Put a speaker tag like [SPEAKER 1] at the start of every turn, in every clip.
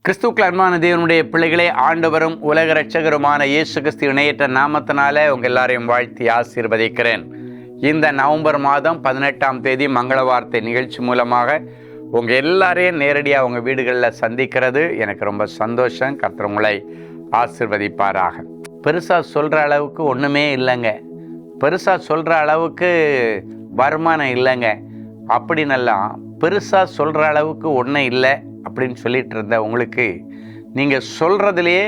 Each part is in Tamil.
[SPEAKER 1] கிறிஸ்துவுக்குள் அன்பான தேவனுடைய பிள்ளைகளே, ஆண்டவரும் உலக இரட்சகருமான இயேசு கிறிஸ்து இணையற்ற நாமத்தினால உங்கள் எல்லாரையும் வாழ்த்தி ஆசீர்வதிக்கிறேன். இந்த நவம்பர் மாதம் 18ஆம் தேதி மங்கள வார்த்தை நிகழ்ச்சி மூலமாக உங்கள் எல்லாரையும் நேரடியாக உங்கள் வீடுகளில் சந்திக்கிறது எனக்கு ரொம்ப சந்தோஷம். கர்த்தர் உங்களை ஆசீர்வதிப்பாராக. பெருசாக சொல்கிற அளவுக்கு ஒன்றுமே இல்லைங்க, பெருசாக சொல்கிற அளவுக்கு வருமானம் இல்லைங்க, அப்படின்னெல்லாம் பெருசாக சொல்கிற அளவுக்கு ஒன்றும் இல்லை அப்படின்னு சொல்லிட்டு இருந்த உங்களுக்கு நீங்கள் சொல்கிறதுலையே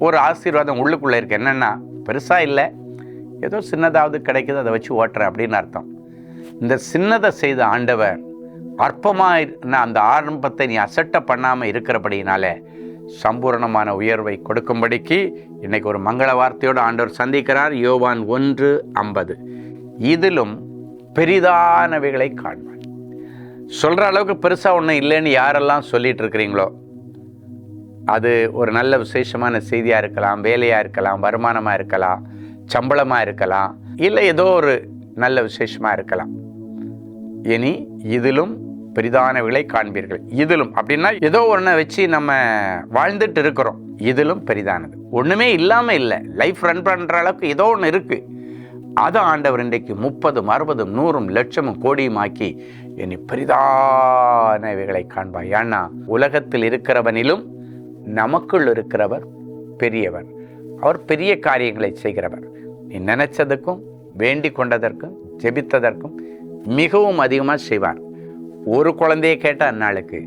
[SPEAKER 1] ஒரு ஆசீர்வாதம் உள்ளுக்குள்ளே இருக்குது. என்னென்னா, பெருசாக இல்லை, ஏதோ சின்னதாவது கிடைக்குது, அதை வச்சு ஓட்டுறேன் அப்படின்னு அர்த்தம். இந்த சின்னதை செய்த ஆண்டவர் அற்பமாக அந்த ஆரம்பத்தை நீ அசட்டை பண்ணாமல் இருக்கிறபடினால சம்பூர்ணமான உயர்வை கொடுக்கும்படிக்கு இன்றைக்கி ஒரு மங்கள வார்த்தையோடு ஆண்டவர் சந்திக்கிறார். யோவான் 1:50, இதிலும் பெரிதானவைகளை காண்பார். சொல்கிற அளவுக்கு பெருசாக ஒன்றும் இல்லைன்னு யாரெல்லாம் சொல்லிகிட்டு இருக்கிறீங்களோ, அது ஒரு நல்ல விசேஷமான செய்தியாக இருக்கலாம், வேலையாக இருக்கலாம், வருமானமாக இருக்கலாம், சம்பளமாக இருக்கலாம், இல்லை ஏதோ ஒரு நல்ல விசேஷமாக இருக்கலாம். இனி இதிலும் பெரிதானவைகளை காண்பீர்கள். இதிலும் அப்படின்னா ஏதோ ஒன்றை வச்சு நம்ம வாழ்ந்துட்டு இருக்கிறோம். இதிலும் பெரிதானது ஒன்றுமே இல்லாமல் இல்லை, லைஃப் ரன் பண்ணுற அளவுக்கு ஏதோ ஒன்று இருக்குது. அதை ஆண்டவர் இன்றைக்கு 30, 60, 100, லட்சமும் கோடியுமாக்கி இனி பெரிதானவைகளை காண்பாய். ஏன்னா உலகத்தில் இருக்கிறவனிலும் நமக்குள் இருக்கிறவர் பெரியவர். அவர் பெரிய காரியங்களை செய்கிறவர். நீ நினைச்சதுக்கும் வேண்டிக் கொண்டதற்கும் ஜெபித்ததற்கும் மிகவும் அதிகமாக செய்வார். ஒரு குழந்தையை கேட்ட அந்நாளுக்கு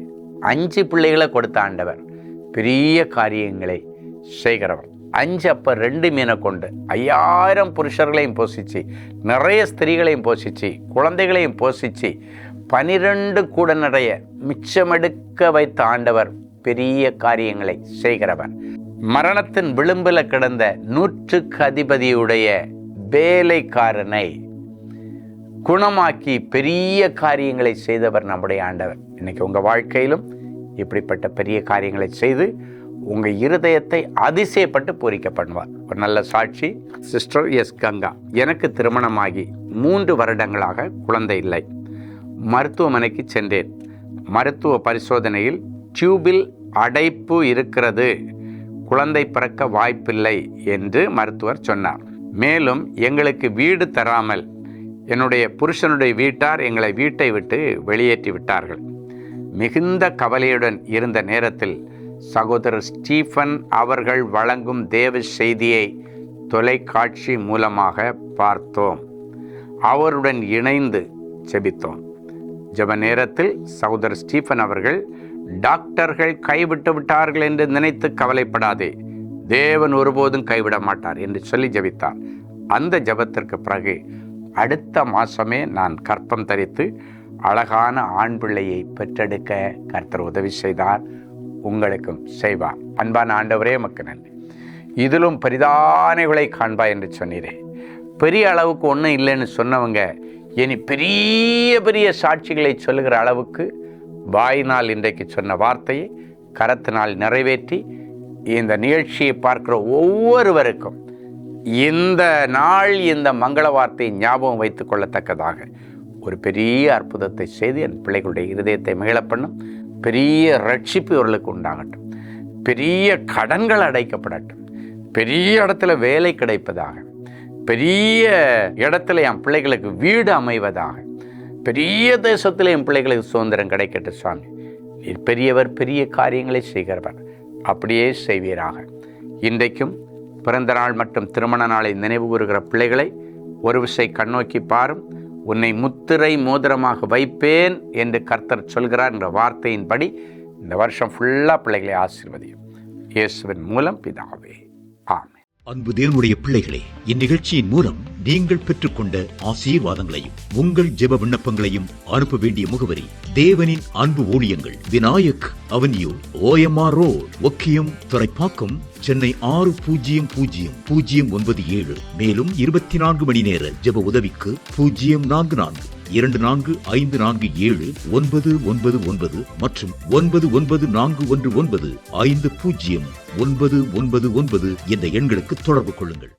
[SPEAKER 1] 5 பிள்ளைகளை கொடுத்த ஆண்டவர் பெரிய காரியங்களை செய்கிறவர். 5 அப்ப 2 மீனை கொண்டு 5000 புருஷர்களையும் போஷிச்சு, நிறைய ஸ்திரீகளையும் போஷிச்சு, குழந்தைகளையும் போஷிச்சு, 12 கூட நிறைய மிச்சமெடுக்க வைத்த ஆண்டவர் பெரிய காரியங்களை செய்கிறவர். மரணத்தின் விளிம்பில் கிடந்த 100க்கு அதிபதியுடைய வேலைக்காரனை குணமாக்கி பெரிய காரியங்களை செய்தவர் நம்முடைய ஆண்டவர். இன்னைக்கு உங்கள் வாழ்க்கையிலும் இப்படிப்பட்ட பெரிய காரியங்களை செய்து உங்கள் இருதயத்தை அதிசயப்பட்டு பூரிக்க பண்ணுவார். ஒரு நல்ல சாட்சி, சிஸ்டர் எஸ் கங்கா. எனக்கு திருமணமாகி 3 வருடங்களாக குழந்தை இல்லை. மருத்துவமனைக்கு சென்றேன். மருத்துவ பரிசோதனையில் டியூபில் அடைப்பு இருக்கிறது, குழந்தை பிறக்க வாய்ப்பில்லை என்று மருத்துவர் சொன்னார். மேலும் எங்களுக்கு வீடு தராமல் என்னுடைய புருஷனுடைய வீட்டார் எங்களை வீட்டை விட்டு வெளியேற்றி விட்டார்கள். மிகுந்த கவலையுடன் இருந்த நேரத்தில் சகோதரர் ஸ்டீஃபன் அவர்கள் வழங்கும் தேவ செய்தியை தொலைக்காட்சி மூலமாக பார்த்தோம். அவருடன் இணைந்து ஜெபித்தோம். ஜெப நேரத்தில் சகோதரர் ஸ்டீஃபன் அவர்கள், டாக்டர்கள் கைவிட்டு விட்டார்கள் என்று நினைத்து கவலைப்படாதே, தேவன் ஒருபோதும் கைவிட மாட்டார் என்று சொல்லி ஜெபித்தார். அந்த ஜெபத்திற்கு பிறகு அடுத்த மாதமே நான் கர்ப்பம் தரித்து அழகான ஆண் பிள்ளையை பெற்றெடுக்க கர்த்தர் உதவி செய்தார். உங்களுக்கும் செய்வார். அன்பான ஆண்டவரே, உமக்கு நன்றி. இதிலும் பெரிதானவைகளை காண்பாய் என்று சொன்னீரே. பெரிய அளவுக்கு ஒன்றும் இல்லைன்னு சொன்னவங்க இனி பெரிய பெரிய சாட்சிகளை சொல்லுகிற அளவுக்கு வாயினால் இன்றைக்கு சொன்ன வார்த்தையை கரத்தினால் நிறைவேற்றி இந்த நிகழ்ச்சியை பார்க்கிற ஒவ்வொருவருக்கும் இந்த நாள் இந்த மங்கள வார்த்தையை ஞாபகம் வைத்துக் கொள்ளத்தக்கதாக ஒரு பெரிய அற்புதத்தை செய்து என் பிள்ளைகளுடைய இருதயத்தை மகிழ பண்ணும். பெரிய ரட்சிப்பு இவர்களுக்கு உண்டாகட்டும். பெரிய கடன்கள் அடைக்கப்படட்டும். பெரிய இடத்துல வேலை கிடைப்பதாக. பெரிய இடத்துல என் பிள்ளைகளுக்கு வீடு அமைவதாக. பெரிய தேசத்தில் என் பிள்ளைகளுக்கு சுதந்திரம் கிடைக்கட்டும். சுவாமி, நீர் பெரியவர், பெரிய காரியங்களை செய்கிறவர். அப்படியே செய்வீராக. இன்றைக்கும் பிறந்த நாள் மற்றும் திருமண நாளை நினைவு கூறுகிற பிள்ளைகளை ஒரு விசை கண்ணோக்கி பாரும். உன்னை முத்திரை மோதிரமாக வைப்பேன் என்று கர்த்தர் சொல்கிறார் என்ற வார்த்தையின்படி இந்த வருஷம் ஃபுல்லாக பிள்ளைகளை ஆசீர்வதியும். இயேசுவின் மூலம் பிதாவே, ஆமென்.
[SPEAKER 2] அன்பு தேவனுடைய பிள்ளைகளே, இந்நிகழ்ச்சியின் மூலம் நீங்கள் பெற்றுக்கொண்ட ஆசீர்வாதங்களையும் உங்கள் ஜெப விண்ணப்பங்களையும் அனுப்ப வேண்டிய முகவரி: தேவனின் அன்பு ஊழியங்கள், Vinayak avenue, OMR road, Okkiyam, Thoraipakkam, Chennai 600097. மேலும் 24 மணி நேர ஜெப உதவிக்கு 044-24547-999 மற்றும் 9941950999 என்ற எண்களுக்கு தொடர்பு கொள்ளுங்கள்.